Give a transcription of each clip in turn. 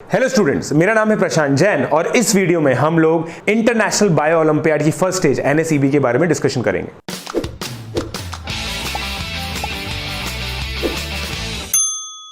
Hello students, मेरा नाम है प्रशांत जैन और इस वीडियो में हम लोग इंटरनेशनल बायो ओलंपियाड की फर्स्ट स्टेज NSEB के बारे में डिस्कशन करेंगे।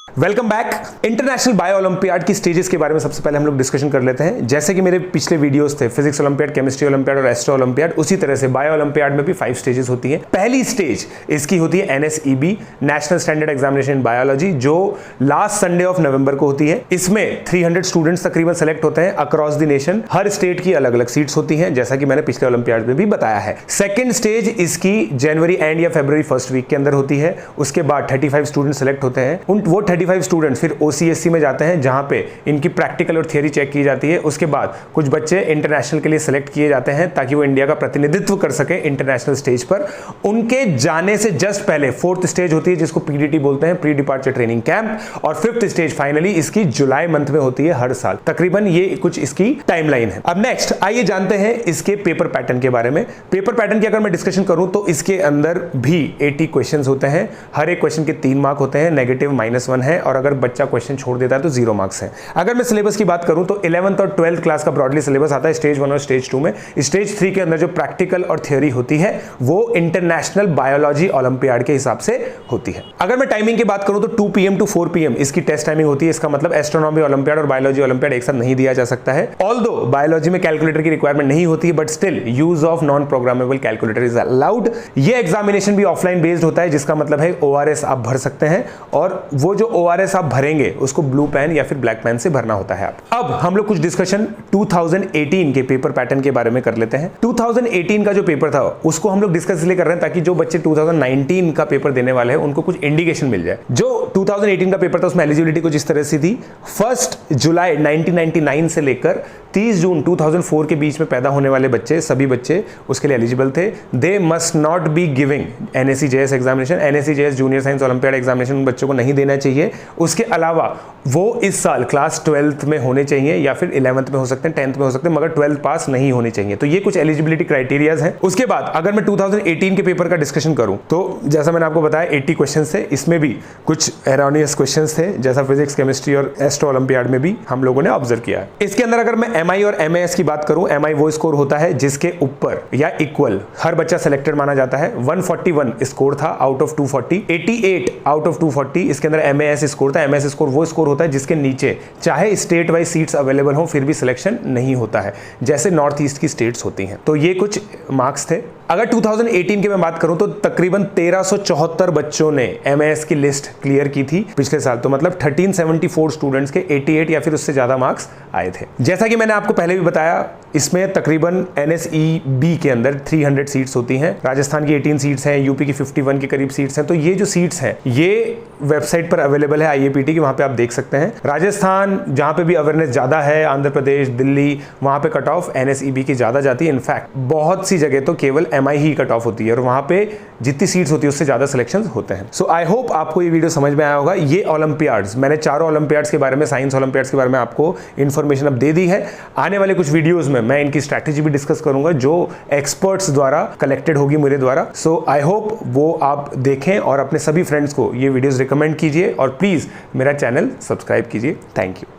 Welcome back. International bio olympiad की स्टेजेस के बारे में सबसे पहले हम लोग डिस्कशन कर लेते हैं। जैसे कि मेरे पिछले वीडियोस थे फिजिक्स ओलंपियाड, केमिस्ट्री ओलंपियाड और एस्ट्रो ओलंपियाड, उसी तरह से बायो ओलंपियाड में भी 5 स्टेजेस होती हैं। पहली स्टेज इसकी होती है NSEB, national standard examination in biology, जो लास्ट संडे ऑफ नवंबर को होती है। इसमें 300 स्टूडेंट्स तकरीबन सेलेक्ट होते हैं across the nation. Her state की अलग अलग सीट्स होती हैं, जैसा कि मैंने पिछले ओलंपियाड में भी बताया है। सेकेंड स्टेज इसकी जनवरी एंड या फरवरी फर्स्ट वीक के अंदर होती है। उसके बाद 35 स्टूडेंट सेलेक्ट होते हैं। वो 35 स्टूडेंट फिर OCSC में जाते हैं, जहां पे इनकी प्रैक्टिकल और थियरी चेक की जाती है। उसके बाद कुछ बच्चे इंटरनेशनल के लिए सिलेक्ट किए जाते हैं ताकि वो इंडिया का प्रतिनिधित्व कर सके इंटरनेशनल स्टेज पर। उनके जाने से जस्ट पहले 4th स्टेज होती है, जिसको PDT बोलते हैं, प्री डिपार्चर ट्रेनिंग कैंप। और 5th स्टेज फाइनली इसकी जुलाई मंथ में होती है हर साल। तकरीबन ये कुछ इसकी टाइमलाइन है। अब नेक्स्ट आइए जानते हैं इसके पेपर पैटर्न के बारे में। पेपर पैटर्न की अगर मैं डिस्कशन करूं तो इसके अंदर भी 80 क्वेश्चन होते हैं। हर एक क्वेश्चन के 3 मार्क होते हैं, नेगेटिव -1 है, और अगर बच्चा क्वेश्चन छोड़ देता है तो 0 मार्क्स है। अगर मैं सिलेबस की बात करूं तो 11th और 12th क्लास का ब्रॉडली सिलेबस आता है स्टेज 1 और स्टेज 2 में। स्टेज 3 के अंदर जो प्रैक्टिकल और थ्योरी होती है वो इंटरनेशनल बायोलॉजी ओलंपियाड के हिसाब से होती है। अगर मैं टाइमिंग की बात करूं तो 2 PM to 4 PM इसकी टेस्ट टाइमिंग होती है। इसका मतलब एस्ट्रोनॉमी ओलंपियाड और बायोलॉजी ओलंपियाड एक साथ नहीं दिया जा सकता है। ऑल्दो बायोलॉजी में कैलकुलेटर की रिक्वायरमेंट नहीं होती है, but still use of non programmable calculator is allowed. ये एग्जामिनेशन भी ऑफलाइन बेस्ड होता है, जिसका मतलब है ORS आप भर सकते हैं, और वो जो ORS आप भरेंगे उसको ब्लू पेन या फिर ब्लैक पेन से भरना होता है। अब हम लोग कुछ डिस्कशन 2018 के पेपर पैटर्न के बारे में कर लेते हैं। 2018 का जो पेपर था उसको हम लोग डिस्कस इसलिए कर रहे हैं ताकि जो बच्चे 2019 का पेपर देने वाले हैं उनको कुछ इंडिकेशन मिल जाए। जो 2018 का पेपर था उसमें एलिजिबिलिटी कुछ इस तरह से थी। 1 जुलाई 1999 से लेकर 30 जून 2004 के बीच में पैदा होने वाले बच्चे, सभी बच्चे उसके लिए एलिजिबल थे। They must not be giving NSEJS examination. NSEJS junior science olympiad examination बच्चों को नहीं देना चाहिए। उसके अलावा वो इस साल क्लास 12th में होने चाहिए, या फिर 11th में हो सकते हैं, 10th में हो सकते हैं, मगर 12th पास नहीं होने चाहिए। तो ये कुछ एलिजिबिलिटी क्राइटेरियाज हैं। उसके बाद अगर मैं 2018 के पेपर का डिस्कशन करूं तो जैसा मैंने आपको बताया 80 क्वेश्चंस थे। इसमें भी कुछ एरोनियस क्वेश्चंस थे, जैसा फिजिक्स, केमिस्ट्री और एस्ट्रो ओलंपियाड में भी हम लोगों ने ऑब्जर्व किया है। इसके अंदर अगर मैं MI और MAS की बात करूं, MI वो स्कोर होता है जिसके ऊपर या इक्वल हर बच्चा सिलेक्टेड माना जाता है। 141 स्कोर था आउट ऑफ 240, 88 आउट ऑफ 240 इसके अंदर MAS स्कोर था। MAS स्कोर वो स्कोर होता है जिसके नीचे चाहे स्टेट वाइज सीट्स अवेलेबल हो फिर भी सिलेक्शन नहीं होता है, जैसे नॉर्थ ईस्ट की स्टेट्स होती हैं। तो ये कुछ मार्क्स थे। अगर 2018 की मैं बात करूं तो तकरीबन 1374 बच्चों ने MAS की लिस्ट क्लियर की थी पिछले साल। तो मतलब 1374 स्टूडेंट्स के 88 या फिर उससे ज्यादा मार्क्स आए थे। जैसा कि मैंने आपको पहले भी बताया, इसमें तकरीबन NSEB के अंदर 300 सीट्स होती हैं। राजस्थान की 18 सीट्स हैं, यूपी की 51 के करीब सीट्स हैं। तो ये जो सीट्स हैं ये वेबसाइट पर अवेलेबल है IAPT की, वहां पे आप देख सकते हैं। राजस्थान जहां पे भी अवेयरनेस ज्यादा है, आंध्र प्रदेश, दिल्ली, वहां पे कट ऑफ NSEB की ज्यादा जाती है। इनफैक्ट बहुत सी जगह तो केवल MI ही कट ऑफ होती है, और वहां पे जितनी सीट्स होती है उससे ज्यादा सिलेक्शंस होते हैं। सो आई होप आपको ये वीडियो समझ में आया होगा। ये ओलंपियाड्स मैंने चारों ओलंपियाड्स के बारे में, साइंस ओलंपियाड्स के बारे में आपको इन्फॉर्मेशन अब दे दी है। आने वाले कुछ वीडियोस में मैं इनकी स्ट्रैटेजी भी डिस्कस करूंगा जो एक्सपर्ट्स द्वारा कलेक्टेड होगी मेरे द्वारा। सो आई होप वो आप देखें और अपने सभी फ्रेंड्स को ये वीडियोस रिकमेंड कीजिए, और प्लीज मेरा चैनल सब्सक्राइब कीजिए। Thank you.